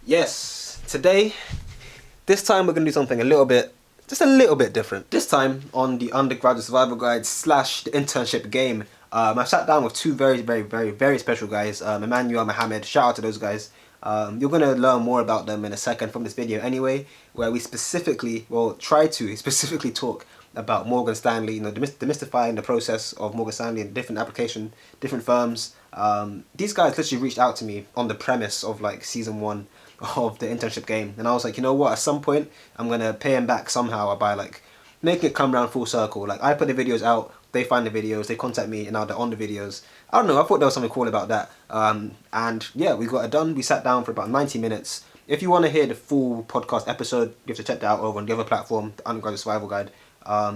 Yes, this time we're going to do something just a little bit different. This time on the undergraduate survival guide / the internship game, I've sat down with two very, very, very, very special guys, Emmanuel and Mohammed. Shout out to those guys. You're going to learn more about them in a second from this video anyway, where we try to specifically talk about Morgan Stanley, demystifying the process of Morgan Stanley and different application, different firms. These guys literally reached out to me on the premise of like season 1 of the internship game, and I was like, you know what, at some point I'm gonna pay them back somehow by like making it come around full circle. Like, I put the videos out, they find the videos, they contact me, and now they're on the videos. I don't know, I thought there was something cool about that. And yeah, we got it done. We sat down for about 90 minutes. If you want to hear the full podcast episode, you have to check that out over on the other platform, the Undergraduate Survival Guide.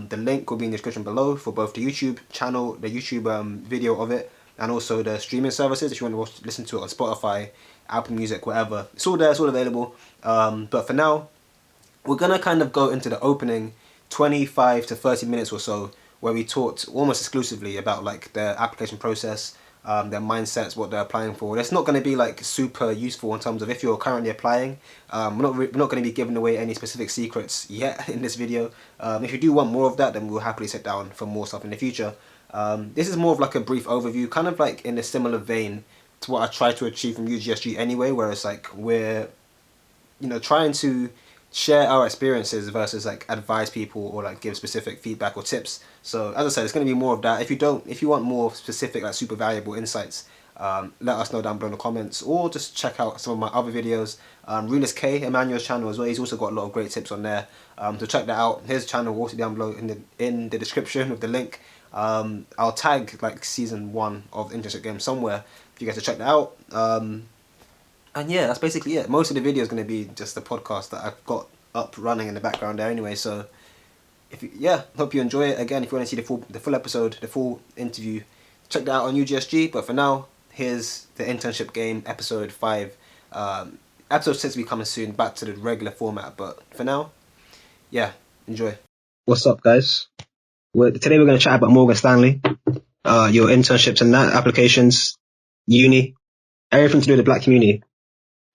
The link will be in the description below for both the YouTube channel, the YouTube video of it, and also the streaming services if you want to listen to it on Spotify, Apple Music, whatever. It's all there, it's all available. But for now, we're going to kind of go into the opening 25 to 30 minutes or so, where we talked almost exclusively about like their application process, their mindsets, what they're applying for. It's not going to be like super useful in terms of if you're currently applying. We're not going to be giving away any specific secrets yet in this video. If you do want more of that, then we'll happily sit down for more stuff in the future. This is more of like a brief overview, kind of like in a similar vein to what I try to achieve from UGSG anyway, where it's like we're, trying to share our experiences versus like advise people or like give specific feedback or tips. So as I said, it's going to be more of that. If you want more specific, like super valuable insights, let us know down below in the comments, or just check out some of my other videos. Realist K, Emmanuel's channel as well, he's also got a lot of great tips on there. So check that out. His channel will also be down below in the description with the link. I'll tag like season 1 of Internship Game somewhere for you guys to check that out. And yeah, that's basically it. Most of the video is going to be just the podcast that I've got up running in the background there anyway. So hope you enjoy it. Again, if you want to see the full episode, the full interview, check that out on UGSG. But for now, here's the Internship Game episode 5. Episode 6 will be coming soon, back to the regular format. But for now, enjoy. What's up, guys? Today we're going to chat about Morgan Stanley, your internships and that, applications, uni, everything to do with the black community,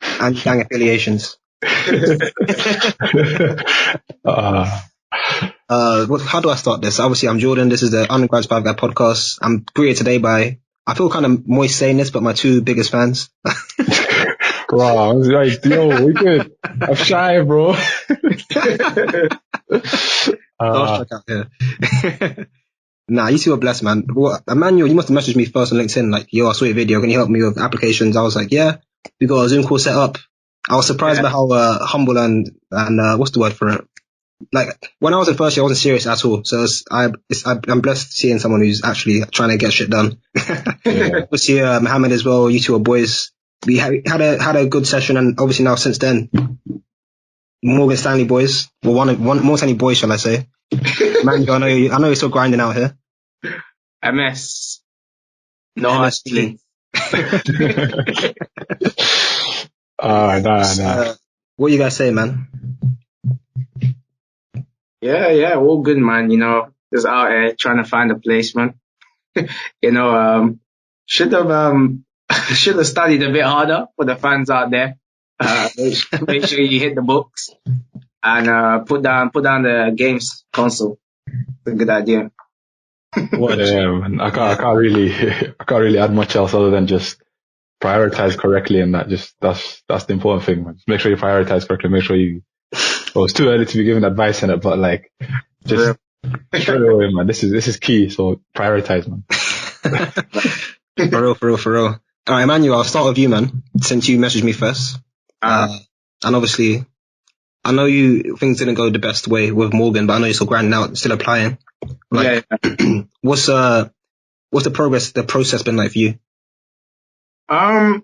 and gang affiliations. How do I start this? Obviously, I'm Jordan. This is the Undergrad Survival Guide podcast. I'm greeted today by, I feel kind of moist saying this, but my two biggest fans. Wow, I was like, yo, we good. I'm shy, bro. Out here. Nah, you two are blessed, man. Emmanuel, you must have messaged me first on LinkedIn, like, yo, I saw your video, can you help me with applications? I was like, yeah, we got a Zoom call set up. I was surprised by how humble and what's the word for it? Like, when I was in first year, I wasn't serious at all. So I'm blessed seeing someone who's actually trying to get shit done. Obviously, Mohammed as well, you two are boys. We had a good session, and obviously now since then, Morgan Stanley boys, well, one Morgan Stanley boys, shall I say? Man, I know you're still grinding out here. MS, no hustling. Nah. What you guys say, man? Yeah, all good, man. Just out here trying to find a placement. Should have studied a bit harder for the fans out there. Make sure you hit the books and put down the games console. It's a good idea. Man. I can't really add much else other than just prioritize correctly, and that's the important thing, man. Just make sure you prioritize correctly. Make sure it's too early to be giving advice in it, but like, just straight away, man. This is key. So prioritize, man. For real. All right, Emmanuel, I'll start with you, man, since you messaged me first. And obviously, I know things didn't go the best way with Morgan, but I know you're still grinding out, still applying. Like, what's the process been like for you? When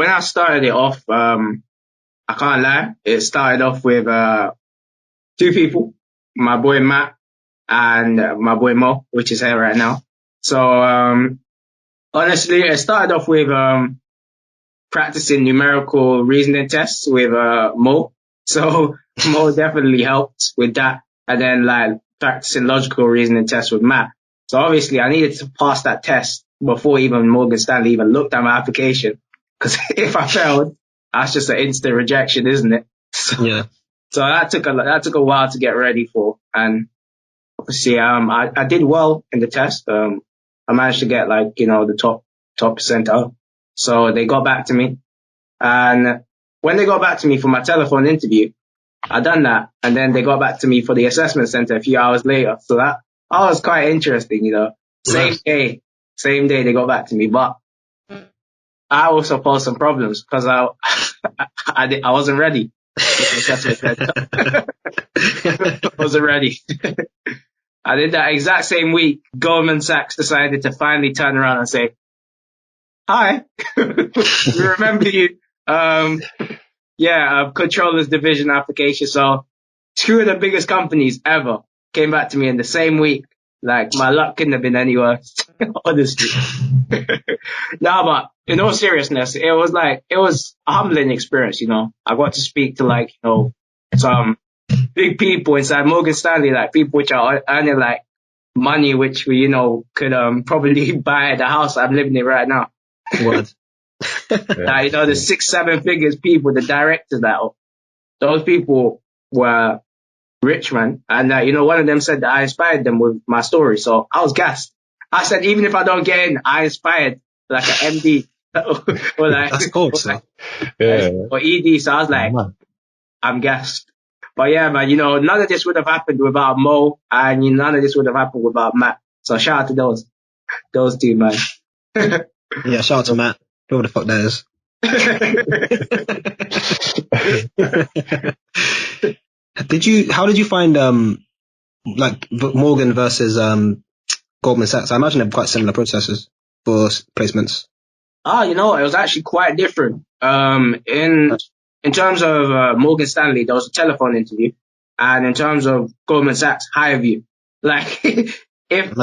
I started it off, I can't lie, it started off with 2 people, my boy Matt and my boy Mo, which is here right now. So honestly, it started off with practicing numerical reasoning tests with Mo. So Mo definitely helped with that. And then like practicing logical reasoning tests with Matt. So obviously I needed to pass that test before even Morgan Stanley even looked at my application. Because if I failed, that's just an instant rejection, isn't it? So that took a while to get ready for. And obviously, I did well in the test. I managed to get like, the top percentile. So they got back to me. And when they got back to me for my telephone interview, I done that. And then they got back to me for the assessment center a few hours later. So that was quite interesting, Same day they got back to me. But I also posed some problems because I wasn't ready. I wasn't ready. I did that exact same week. Goldman Sachs decided to finally turn around and say, "Hi, we remember you. Controllers division application." So 2 of the biggest companies ever came back to me in the same week. Like, my luck couldn't have been any worse, honestly. No, but in all seriousness, it was a humbling experience, I got to speak to some big people inside Morgan Stanley, like people which are earning like money, which we, could probably buy the house I'm living in right now. What? The 6-7 figures people, the directors, those people were rich, man. And, one of them said that I inspired them with my story. So I was gassed. I said, even if I don't get in, I inspired like an MD or like, that's cool, or ED. So I was like, I'm gassed. But yeah, man, none of this would have happened without Mo, and none of this would have happened without Matt. So shout out to those 2, man. Yeah, shout out to Matt. Whoever the fuck that is. How did you find Morgan versus Goldman Sachs? I imagine they're quite similar processes for placements. It was actually quite different. In terms of Morgan Stanley, there was a telephone interview, and in terms of Goldman Sachs, higher view. Like, if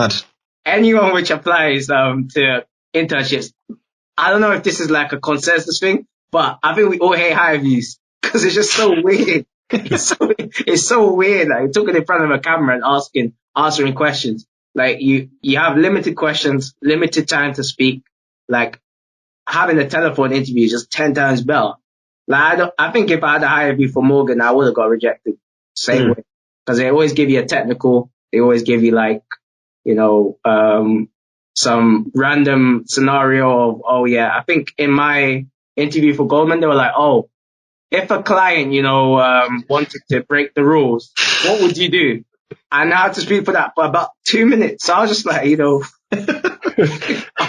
anyone which applies to internships, I don't know if this is like a consensus thing, but I think we all hate higher views because it's just so weird. It's so weird. Like, talking in front of a camera and answering questions. Like, you have limited questions, limited time to speak. Like, having a telephone interview is just 10 times better. Like, I think if I had a higher view for Morgan, I would have got rejected. Same way. Because they always give you a technical. They always give you some random scenario of, I think in my interview for Goldman, they were like, if a client, wanted to break the rules, what would you do? And I had to speak for that for about 2 minutes. So I was just like, I was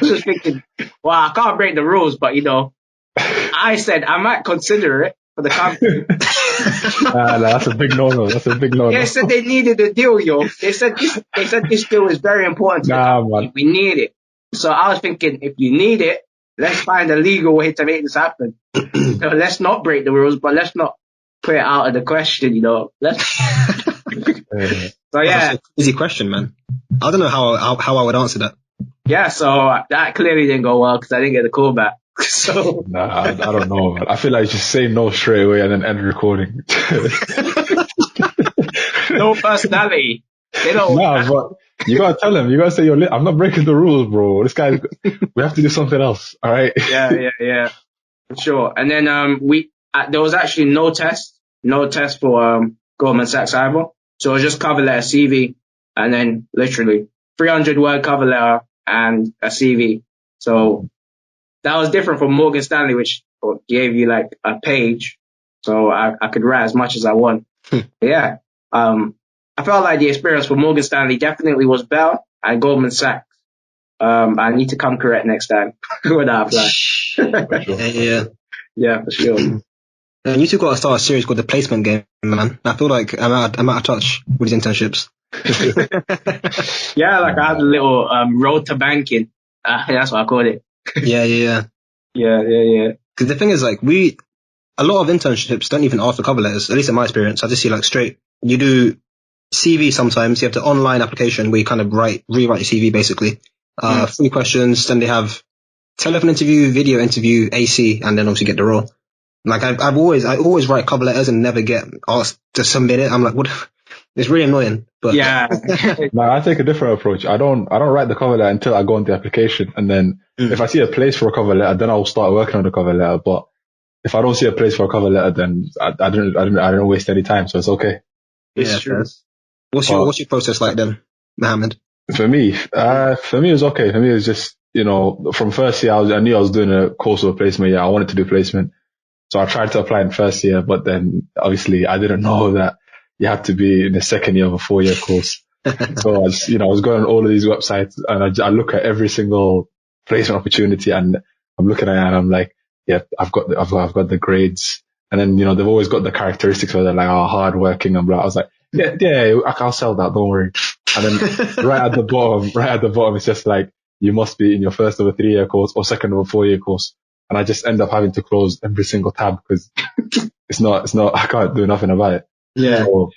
just thinking, well, I can't break the rules, but, I said I might consider it for the company. That's a big no-no. They said they needed a deal, yo. They said this deal is very important to the company. We need it. So I was thinking, if you need it, let's find a legal way to make this happen. Let's not break the rules, but let's not put it out of the question, Let's. So yeah, that's an easy question, man. I don't know how I would answer that. Yeah, so that clearly didn't go well because I didn't get the call back. So I don't know, man. I feel like just say no straight away and then end recording. No personality. They don't. But you gotta tell him. You gotta say, I'm not breaking the rules, bro. This guy, we have to do something else. All right. Yeah. For sure. And then there was actually no test for Goldman Sachs either. So it was just cover letter, CV, and then literally 300-word cover letter and a CV. So that was different from Morgan Stanley, which gave you like a page. So I could write as much as I want. Yeah. I felt like the experience for Morgan Stanley definitely was better, and Goldman Sachs. I need to come correct next time when I apply. Yeah, for sure. And you two got to start a series called The Placement Game, man. I feel like I'm out of touch with these internships. Yeah, like I had a little road to banking. That's what I called it. Yeah. Because the thing is, like, a lot of internships don't even ask for cover letters, at least in my experience. I just see like straight, you do CV sometimes, you have the online application where you kind of rewrite your CV basically. 3 questions, then they have telephone interview, video interview, AC, and then obviously get the role. Like I always write cover letters and never get asked to submit it. I'm like, what It's really annoying, but Yeah. No, I take a different approach. I don't write the cover letter until I go on the application, and then if I see a place for a cover letter, then I'll start working on the cover letter. But if I don't see a place for a cover letter, then I don't waste any time, so it's okay. It's true. What's your process like then, Mohammed? For me, it was okay. For me, it was just, from first year, I knew I was doing a course of placement. Yeah, I wanted to do placement. So I tried to apply in first year, but then obviously I didn't know that you had to be in the second year of a 4-year course. So I was going on all of these websites, and I look at every single placement opportunity, and I'm looking at it and I'm like, yeah, I've got the grades. And then, they've always got the characteristics where they're like, hardworking and blah. I was like, yeah, I'll sell that. Don't worry. And then right at the bottom, it's just like, you must be in your first of a 3-year course or second of a 4-year course. And I just end up having to close every single tab because it's not, I can't do nothing about it. Yeah. So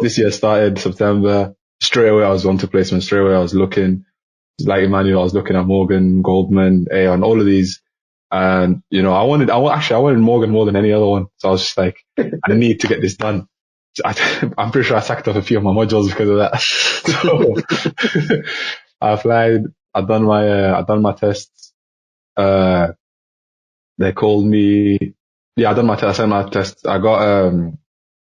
this year started September. Straight away, I was on to placement. Straight away, I was looking, like Emmanuel, I was looking at Morgan, Goldman, Aon, all of these. And, I wanted Morgan more than any other one. So I was just like, I need to get this done. I'm pretty sure I sacked off a few of my modules because of that. So I applied, I'd done my tests. They called me. Yeah, I done my test. I sent my test. I got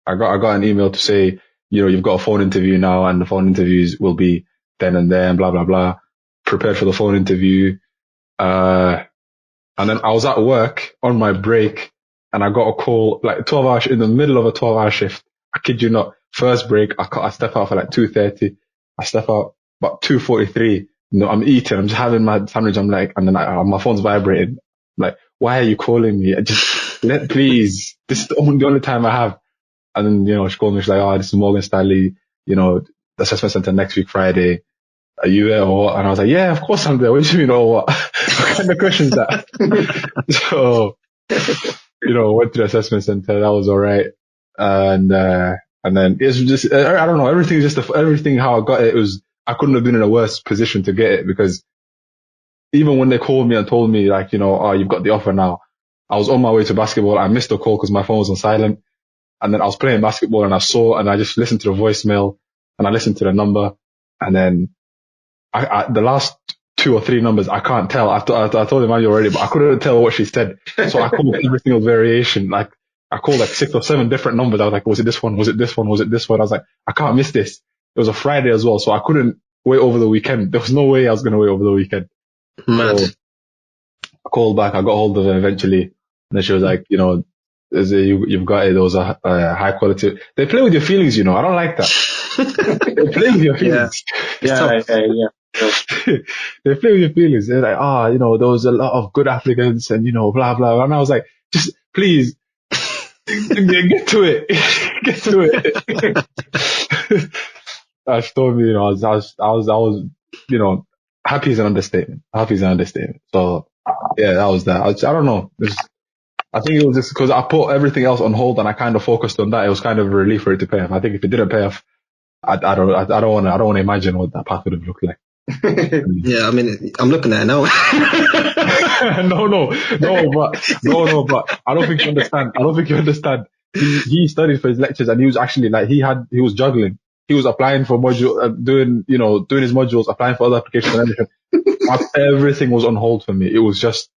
an email to say, you've got a phone interview now, and the phone interviews will be then and there, and blah blah blah. Prepared for the phone interview. And then I was at work on my break, and I got a call like 12 hours in the middle of a 12-hour shift. I kid you not. First break, I step out for like 2:30. I step out about 2:43. I'm eating. I'm just having my sandwich. I'm like, and then my phone's vibrating. I'm like, why are you calling me? Please. This is the only time I have. And then, she called me. She's like, this is Morgan Stanley. The assessment center next week, Friday. Are you there or what? And I was like, yeah, of course I'm there. What do you mean or what? What kind of questions that? So, went to the assessment center. That was all right. And then it's just, I don't know, everything how I got it was, I couldn't have been in a worse position to get it, because even when they called me and told me like, you've got the offer now, I was on my way to basketball. I missed the call because my phone was on silent. And then I was playing basketball and I just listened to the voicemail and I listened to the number. And then the last 2 or 3 numbers, I can't tell. I told Emmanuel already, but I couldn't tell what she said. So I called every single variation. Like I called like 6 or 7 different numbers. I was like, was it this one? Was it this one? Was it this one? I was like, I can't miss this. It was a Friday as well. So I couldn't wait over the weekend. There was no way I was going to wait over the weekend. Mad. So I called back. I got hold of her eventually. And then she was like, you've got it. Those are high quality. They play with your feelings, I don't like that. They play with your feelings. Yeah. They play with your feelings. They're like, there was a lot of good applicants and, blah, blah. And I was like, just please get to it. Get to it. She told me, I was, happy is an understatement. Happy is an understatement. So yeah, that was that. I don't know. I think it was just because I put everything else on hold and I kind of focused on that. It was kind of a relief for it to pay off. I think if it didn't pay off, I don't want to imagine what that path would have looked like. Yeah, I mean, I'm looking at it now. No, but I don't think you understand. He studied for his lectures and he was actually like, he was juggling. He was applying for doing his modules, applying for other applications and everything. Everything was on hold for me. It was just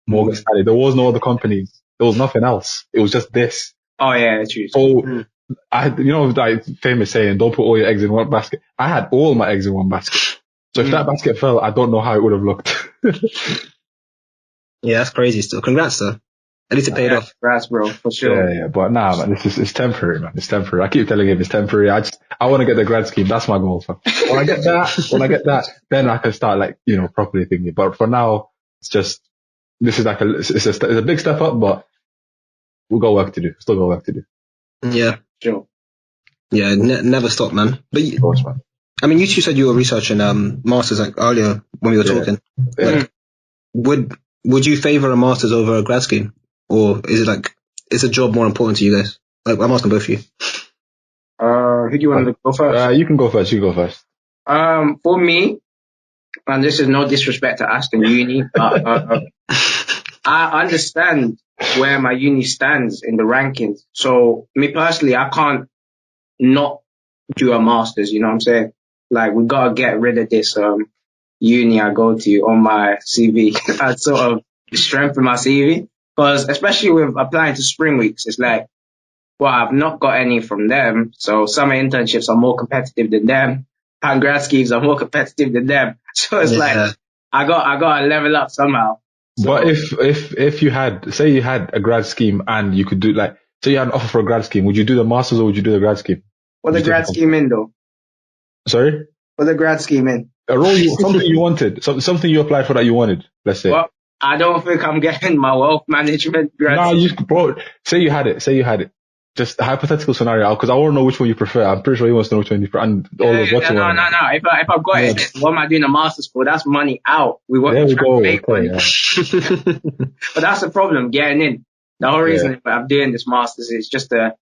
Morgan Stanley. There was no other companies. There was nothing else. It was just this. Oh yeah, true. So that famous saying, don't put all your eggs in one basket. I had all my eggs in one basket. So if that basket fell, I don't know how it would have looked. Yeah, that's crazy still. Congrats, though. At least it paid off. Congrats, bro, for sure. Yeah, but nah, man, it's temporary, man. It's temporary. I keep telling him it's temporary. I want to get the grad scheme. That's my goal. So when I get that, then I can start properly thinking. But for now, it's just, this is like it's a big step up, but we've got work to do. Still got work to do. Yeah. Sure. Yeah, never stop, man. But Of course, man. I mean, you two said you were researching masters like earlier when we were talking. Yeah. Like, would you favor a master's over a grad scheme, or is a job more important to you guys? Like, I'm asking both of you. Who do you want to go first? You can go first. You go first. For me, and this is no disrespect to Aston Uni, I understand where my uni stands in the rankings. So me personally, I can't not do a master's. You know what I'm saying? Like, we gotta get rid of this uni I go to on my CV and sort of strengthen my CV. Because especially with applying to spring weeks, it's like, well, I've not got any from them, so summer internships are more competitive than them, and grad schemes are more competitive than them. So it's like I got to level up somehow. So, but if you had, say you had a grad scheme and you could do like, say you had an offer for a grad scheme, would you do the masters or would you do the grad scheme? what the grad scheme in though? Sorry? What the grad scheme in? A role, something you wanted, something you applied for that you wanted, let's say. Well, I don't think I'm getting my wealth management grad. No, bro, say you had it. Just a hypothetical scenario, because I want to know which one you prefer. I'm pretty sure he wants to know which one you prefer. And No. If I've got it, what am I doing a master's for? That's money out. There we go. Make money. Yeah. But that's the problem, getting in. The whole reason I'm doing this master's is just to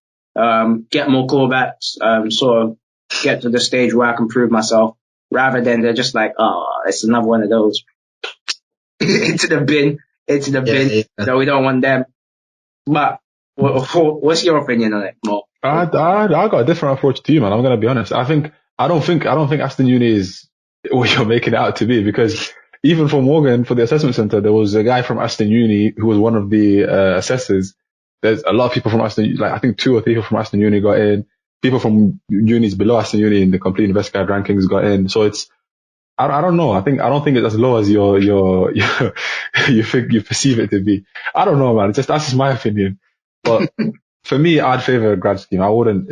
get more callbacks, sort of get to the stage where I can prove myself, rather than they're just like, oh, it's another one of those. into the bin. Yeah. No, we don't want them. But what's your opinion on it, Mo? I got a different approach to you, man. I'm gonna be honest. I don't think Aston Uni is what you're making it out to be, because even for Morgan, for the assessment center, there was a guy from Aston Uni who was one of the assessors. There's a lot of people from Aston, like I think 2 or 3 people from Aston Uni got in. People from unis below Aston Uni in the complete investigative rankings got in. So it's, I don't know. I don't think it's as low as you think you perceive it to be. I don't know, man. That's just my opinion. But for me, I'd favor a grad scheme. I don't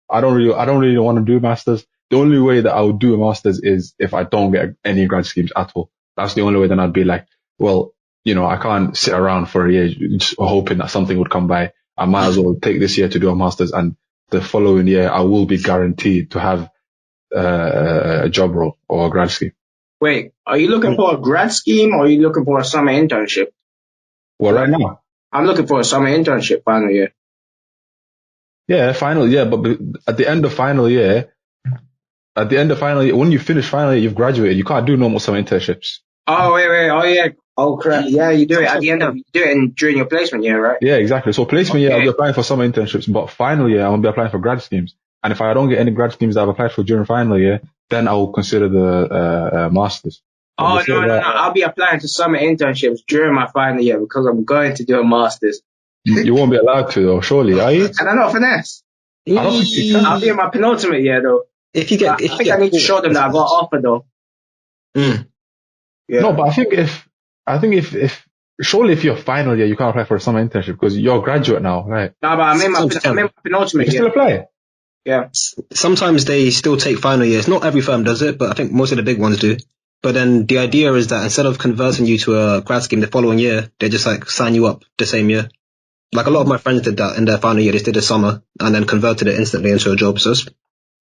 really want to do masters. The only way that I would do a master's is if I don't get any grad schemes at all. That's the only way then I'd be like, well, I can't sit around for a year just hoping that something would come by. I might as well take this year to do a master's, and the following year I will be guaranteed to have a job role or a grad scheme. Wait, are you looking for a grad scheme or are you looking for a summer internship? Well, right now, I'm looking for a summer internship final year. Yeah, final year, but at the end of final year, when you finish final year, you've graduated. You can't do normal summer internships. Oh, wait. Oh, yeah. Oh, crap. Yeah, you do it at the end you do it during your placement year, right? Yeah, exactly. So placement year, I'll be applying for summer internships, but final year, I'll be applying for grad schemes. And if I don't get any grad schemes that I've applied for during final year, then I will consider the masters. Oh, no. I'll be applying to summer internships during my final year because I'm going to do a master's. You won't be allowed to, though, surely, are you? And I'm not finesse. I don't think you can. I'll be in my penultimate year, though. I think I need to show them that I got offer, though. Yeah. No, but I think if surely if you're final year, you can't apply for a summer internship because you're a graduate now, right? No, but I'm in my penultimate year. You still apply? Yeah. Sometimes they still take final years. Not every firm does it, but I think most of the big ones do. But then the idea is that instead of converting you to a grad scheme the following year, they just like sign you up the same year. Like a lot of my friends did that in their final year. They did a summer and then converted it instantly into a job. So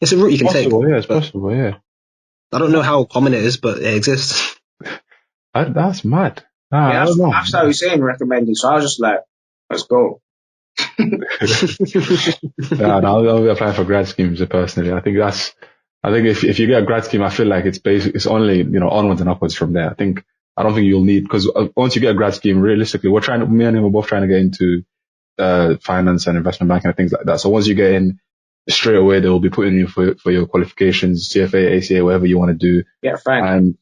it's a route you can take. Yeah, it's possible, yeah. I don't know how common it is, but it exists. That's mad. I don't know. That's how Hussein recommended. So I was just like, let's go. I'll be applying for grad schemes personally. I think if you get a grad scheme, I feel like it's only, onwards and upwards from there. I don't think you'll need, because once you get a grad scheme, realistically, me and him are both trying to get into finance and investment banking and things like that. So once you get in, straight away they will be putting you for your qualifications, CFA, ACA, whatever you want to do. Yeah, fine. And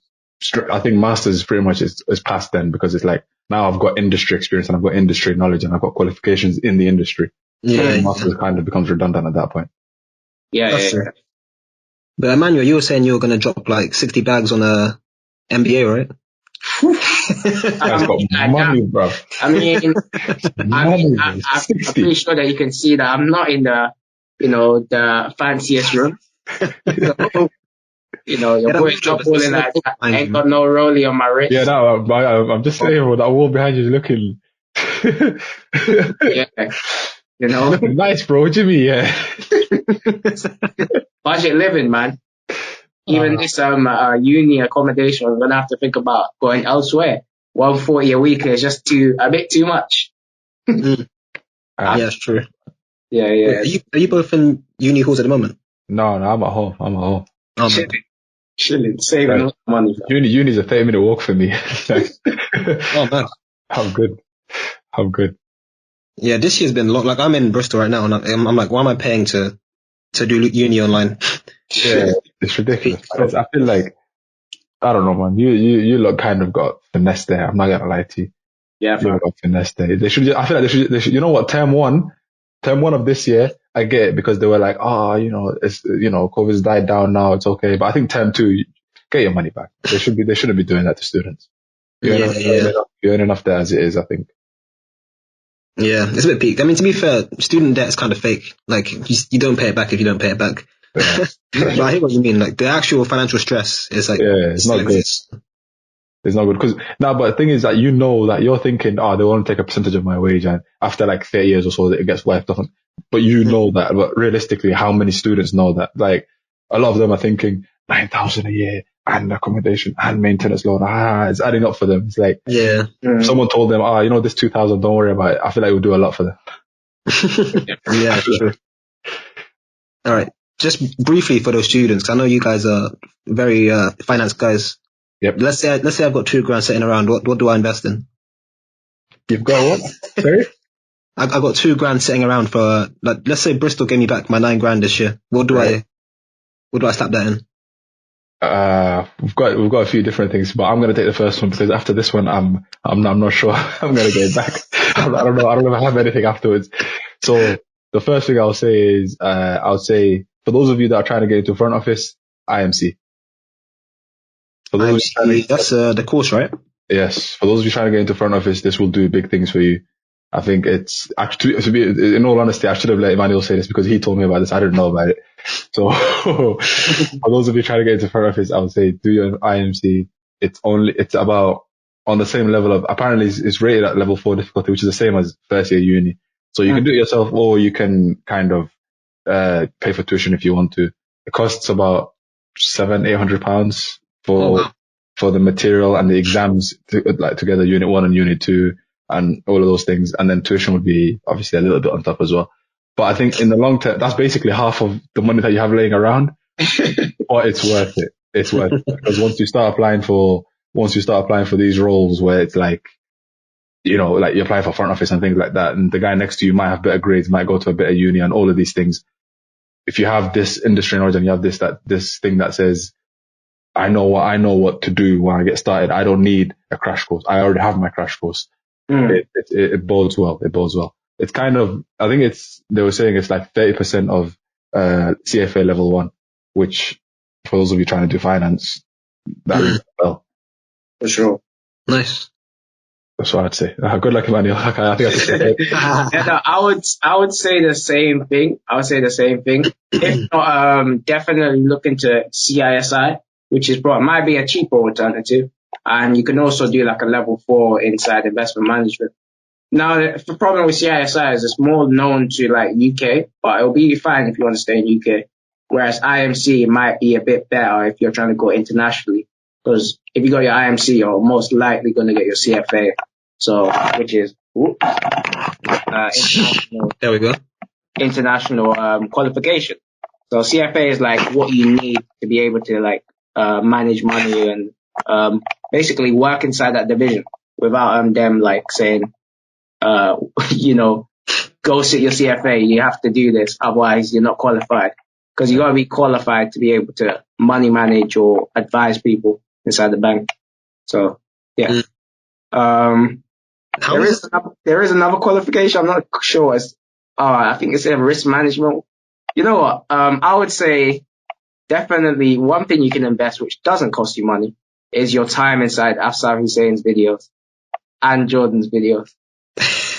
I think masters pretty much is past then, because it's like now I've got industry experience and I've got industry knowledge and I've got qualifications in the industry. Yeah, so masters kind of becomes redundant at that point. Yeah. But Emmanuel, you were saying you were going to drop like 60 bags on a MBA, right? That's got money, bro. I mean, I'm pretty sure that you can see that I'm not in the fanciest room. Your boy's not pulling that. I ain't got no rollie on my wrist. Yeah, no, I'm just saying, well, that wall behind you is looking. Yeah, nice, bro. What do you mean? Yeah. Budget living, man. Even this uni accommodation, I'm gonna have to think about going elsewhere. 140 a week is just a bit too much. Yeah, it's true. Yeah. Are you both in uni halls at the moment? No, I'm at home. Oh, Chilling, saving a lot of money. Uni's a 30-minute walk for me. Oh man, I'm good. Yeah, this year's been long. Like I'm in Bristol right now, and I'm like, why am I paying to to do uni online. Yeah, it's ridiculous. I feel like, I don't know, man. You lot kind of got finesse there. I'm not gonna lie to you. Yeah, You lot got finesse there. They should. I feel like they should. You know what? Term one of this year, I get it because they were like, it's COVID's died down now. It's okay. But I think term two, get your money back. They shouldn't be doing that to students. Yeah. You earn enough there as it is, I think. Yeah, it's a bit peak. I mean, to be fair, student debt is kind of fake. Like, you don't pay it back if you don't pay it back. Yeah. But I hear what you mean. Like, the actual financial stress is like, it's not good. It's not good because but the thing is that you know that you're thinking, they want to take a percentage of my wage, and after like 30 years or so, it gets wiped off. But you know that. But realistically, how many students know that? Like, a lot of them are thinking 9,000 a year and accommodation and maintenance loan. It's adding up for them. It's like, if someone told them, this 2,000, don't worry about it. I feel like it would do a lot for them. Yeah, for sure. All right. Just briefly for those students, 'cause I know you guys are very finance guys. Yep. Let's say I've got £2,000 sitting around. What do I invest in? You've got what? Sorry? I got £2,000 sitting around for let's say Bristol gave me back my £9,000 this year. What do I slap that in? We've got a few different things, but I'm gonna take the first one because after this one, I'm not sure I'm gonna get it back. I don't know if I have anything afterwards. So the first thing I'll say is, I'll say for those of you that are trying to get into front office, IMC. For those that's the course, right? Yes. For those of you trying to get into front office, this will do big things for you. I think it's actually, to be in all honesty, I should have let Emmanuel say this because he told me about this. I didn't know about it. So for those of you trying to get into front office, I would say do your IMC. It's about on the same level of, apparently it's rated at level 4 difficulty, which is the same as first year uni. So you can do it yourself, or you can kind of pay for tuition if you want to. It costs about £700-800 for the material and the exams together, unit 1 and unit 2 and all of those things. And then tuition would be obviously a little bit on top as well. But I think in the long term, that's basically half of the money that you have laying around. But it's worth it. It's worth it because once you start applying for these roles where it's like, like you're applying for front office and things like that, and the guy next to you might have better grades, might go to a better uni and all of these things. If you have this industry knowledge and you have this thing that says, I know what to do when I get started. I don't need a crash course. I already have my crash course. It bodes well. It bodes well. It's kind of, I think they were saying it's like 30% of CFA level 1, which for those of you trying to do finance, that is well. For sure. Nice. That's what I'd say. Good luck, Emmanuel. I think I would say the same thing. If not, definitely look into CISI, which might be a cheaper alternative. And you can also do like a level 4 inside investment management. Now, the problem with CISI is it's more known to like UK, but it'll be fine if you want to stay in UK. Whereas IMC might be a bit better if you're trying to go internationally. Because if you got your IMC, you're most likely going to get your CFA. So, which is international. There we go. International qualification. So CFA is like what you need to be able to like manage money and basically work inside that division without them like saying, go sit your CFA. You have to do this, otherwise you're not qualified. Because you got to be qualified to be able to money manage or advise people inside the bank. So yeah. There is another qualification. I'm not sure. I think it's risk management. You know what? I would say definitely one thing you can invest, which doesn't cost you money, is your time inside Afsar Hussein's videos and Jordan's videos.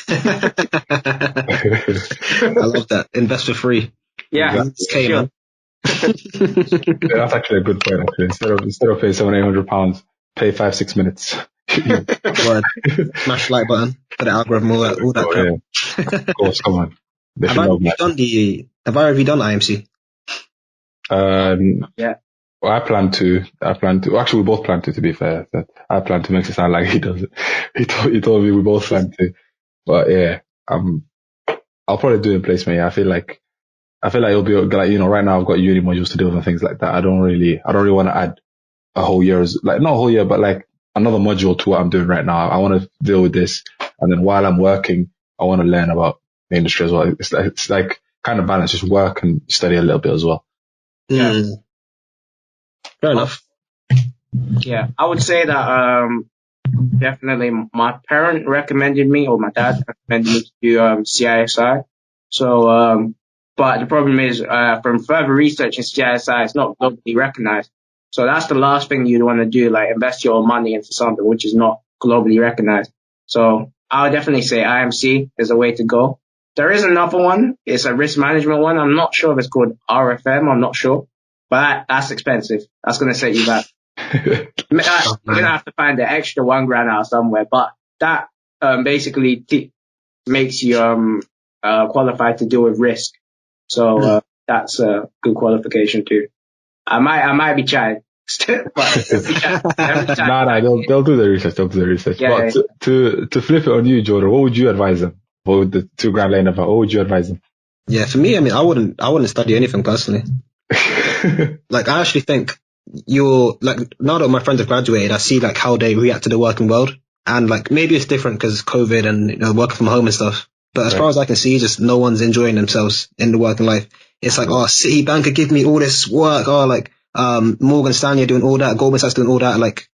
I love that. Invest for free. Yeah. It's K, man. Yeah, that's actually a good point. Actually, instead of paying £700-800, pay 5-6 minutes. Smash the like button for the algorithm, all that crap. Yeah. Of course, come on. Have I already done IMC? Yeah. Well, I plan to. Actually, we both plan to be fair. I plan to make it sound like he does it. He told me we both plan to. But yeah, I'll probably do it in placement. Yeah, I feel like it'll be like, right now I've got uni modules to do and things like that. I don't really want to add a whole year, not a whole year, but like another module to what I'm doing right now. I want to deal with this, and then while I'm working, I want to learn about the industry as well. It's like kind of balance, just work and study a little bit as well. Yeah. Fair enough. Yeah, I would say that definitely my parent recommended me, or my dad recommended me to do CISI. So, but the problem is, from further research in CISI, it's not globally recognized. So that's the last thing you'd want to do, like invest your money into something which is not globally recognized. So I would definitely say IMC is a way to go. There is another one. It's a risk management one. I'm not sure if it's called RFM. I'm not sure. But that's expensive. That's going to set you back. You're going to have to find the extra $1,000 out somewhere. But that basically makes you qualified to deal with risk. So that's a good qualification too. I might be chatting. But they'll do the research. They'll do the research. Yeah, but to flip it on you, Jordan, what would you advise them? What would the $2,000 lane about? What would you advise them? Yeah, for me, I mean, I wouldn't study anything personally. Like, I actually think now that my friends have graduated, I see like how they react to the working world, and like maybe it's different because COVID and working from home and stuff. But as far as I can see, just no one's enjoying themselves in the working life. It's like, Citibank could give me all this work. Morgan Stanley are doing all that. Goldman Sachs doing all that. Like,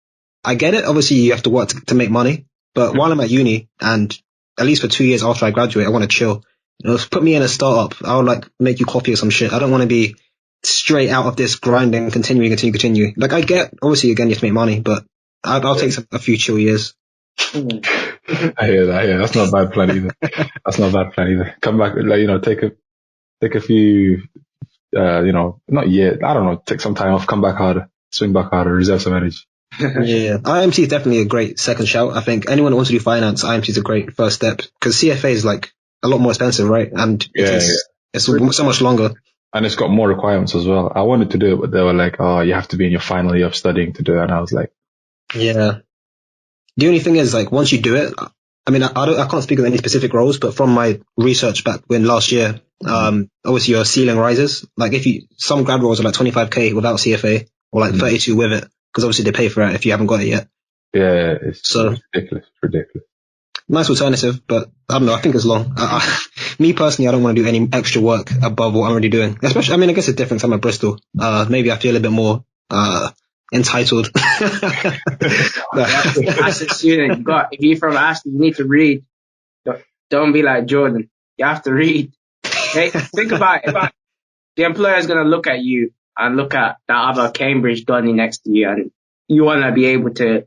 I get it. Obviously, you have to work to make money. But while I'm at uni, and at least for 2 years after I graduate, I want to chill. Put me in a startup. I'll like make you coffee or some shit. I don't want to be straight out of this grinding, continue. Like, I get, obviously, again, you have to make money, but I'll take a few chill years. I hear that. Yeah, that's not a bad plan either. Come back, like, take a few, not yet. I don't know. Take some time off. Come back harder. Swing back harder. Reserve some energy. Yeah, IMT is definitely a great second shout. I think anyone that wants to do finance, IMT is a great first step, because CFA is like a lot more expensive, right? And it's so much longer. And it's got more requirements as well. I wanted to do it, but they were like, you have to be in your final year of studying to do it. And I was like, yeah. The only thing is, like, once you do it, I mean, I can't speak of any specific roles, but from my research back when last year, obviously your ceiling rises. Like, some grad roles are like 25k without CFA, or like 32 with it, because obviously they pay for it if you haven't got it yet. Yeah, it's ridiculous. Nice alternative, but I don't know. I think it's long. Me personally, I don't want to do any extra work above what I'm already doing. Especially, I mean, I guess it's different. I'm at Bristol. Maybe I feel a bit more entitled. As a student, if you're from Aston, you need to read. Don't be like Jordan. You have to read. Hey, think about it. The employer is going to look at you and look at that other Cambridge Donny next to you, and you want to be able to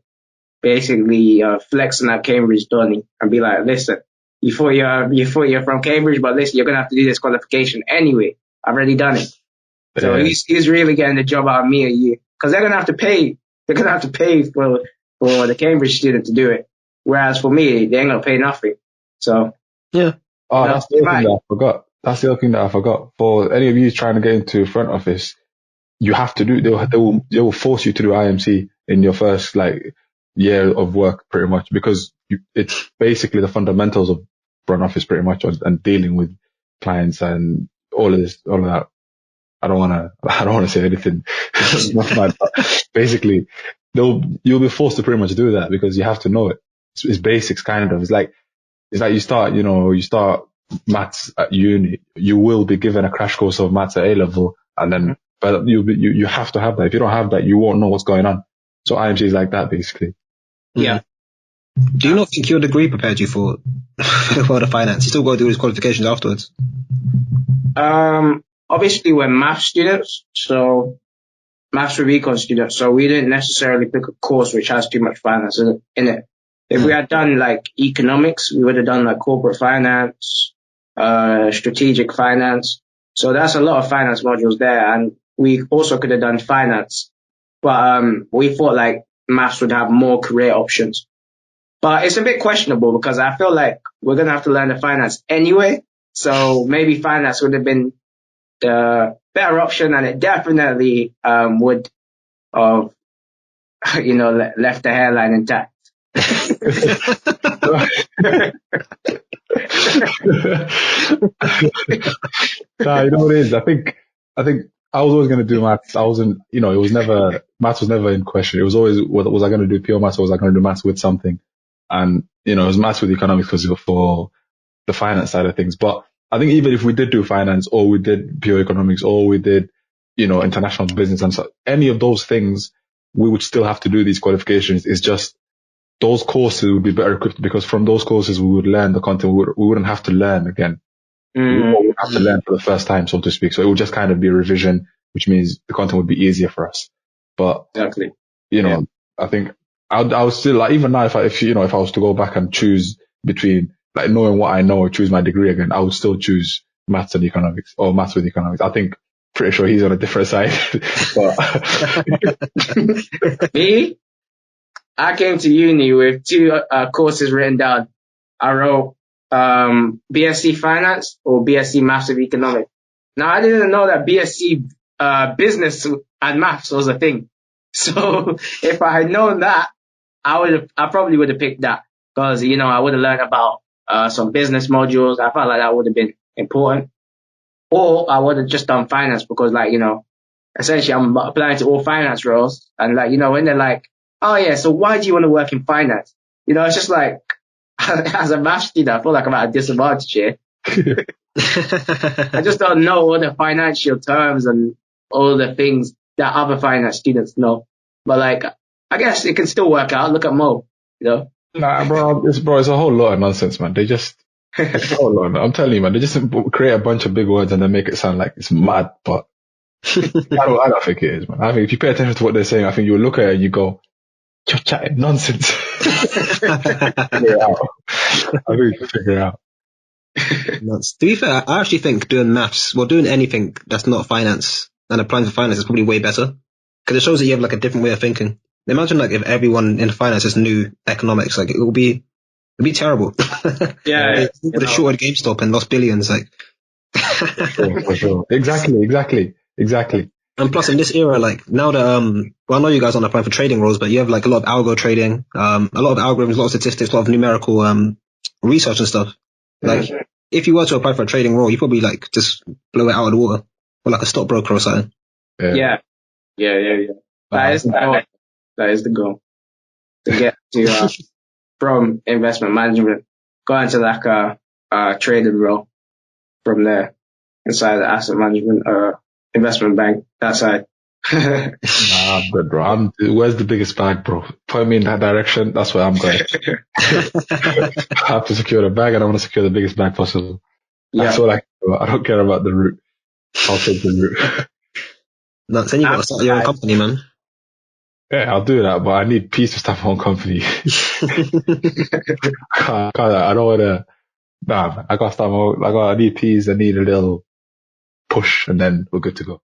basically flex on that Cambridge Donny and be like, listen, you thought you're from Cambridge, but listen, you're going to have to do this qualification anyway. I've already done it. So he's really getting the job out of me or you, because they're going to have to pay. They're going to have to pay for the Cambridge student to do it. Whereas for me, they ain't going to pay nothing. So yeah. Oh, that's the other thing that I forgot. That's the other thing that I forgot. For any of you trying to get into front office, you have to do. They will force you to do IMC in your first year of work, pretty much, because it's basically the fundamentals of front office, pretty much, and dealing with clients and all of that. I don't want to say anything. Basically, you'll be forced to pretty much do that because you have to know it. It's basics, kind of. It's like you start maths at uni. You will be given a crash course of maths at A level, and then but you have to have that. If you don't have that, you won't know what's going on. So IMG is like that, basically. Yeah. Do you not think your degree prepared you for the world of finance? You still got to do these qualifications afterwards. Obviously we're math students, so Maths Econ students, so we didn't necessarily pick a course which has too much finance in it. If we had done economics, we would have done corporate finance, strategic finance. So that's a lot of finance modules there, and we also could have done finance. But we thought maths would have more career options. But it's a bit questionable because I feel like we're going to have to learn the finance anyway. So maybe finance would have been the better option, and it definitely would have, left the hairline intact. Nah, you know what it is? I think I was always going to do maths. I wasn't, maths was never in question. It was always, was I going to do pure maths or was I going to do maths with something? And, it was maths with economics because for the finance side of things. But I think even if we did do finance or we did bioeconomics or we did, international business and so any of those things, we would still have to do these qualifications. It's just those courses would be better equipped because from those courses we would learn the content. We wouldn't have to learn again. We would have to learn for the first time, so to speak. So it would just kind of be a revision, which means the content would be easier for us. But Exactly. I think I would still like, even now, if I was to go back and choose between like knowing what I know or choose my degree again, I would still choose maths and economics or maths with economics. I think pretty sure he's on a different side. But Me, I came to uni with two courses written down. I wrote BSc Finance or BSc Maths with Economics. Now, I didn't know that BSc Business and Maths was a thing. So if I had known that, I probably would have picked that because, I would have learned about some business modules. I felt like that would have been important. Or I would have just done finance because, essentially I'm applying to all finance roles. And, when they're like, oh, yeah, so why do you want to work in finance? It's just like, as a math student, I feel like I'm at a disadvantage here. I just don't know all the financial terms and all the things that other finance students know. But, I guess it can still work out. Look at Mo, Nah, bro, it's a whole lot of nonsense, man. It's a whole lot. I'm telling you, man, they just create a bunch of big words and then make it sound like it's mad, but I don't think it is, man. I think if you pay attention to what they're saying, I think you'll look at it and you go, you're chatting nonsense. Figure it out. I think you can figure it out. To be fair, I actually think doing anything that's not finance and applying for finance is probably way better because it shows that you have like a different way of thinking. Imagine like if everyone in finance just knew economics, like it'd be terrible. Yeah. They would have shorted GameStop and lost billions. Like, for sure. Exactly. And plus, in this era, like now that I know you guys aren't applying for trading roles, but you have like a lot of algo trading, a lot of algorithms, a lot of statistics, a lot of numerical research and stuff. Like, if you were to apply for a trading role, you probably like just blow it out of the water, or like a stockbroker or something. Yeah. That is the goal. To get to from investment management, go into like a trading role from there inside the asset management investment bank, that side. Nah, I'm good, bro. Where's the biggest bag, bro? Point me in that direction. That's where I'm going. I have to secure the bag and I want to secure the biggest bag possible. That's all I care about. I don't care about the route. I'll take the route. No, then you got to start your own company, man. Yeah, I'll do that, but I need peace to start my own company. I don't want to. Nah, I got to start my own. I need peace. I need a little push, and then we're good to go.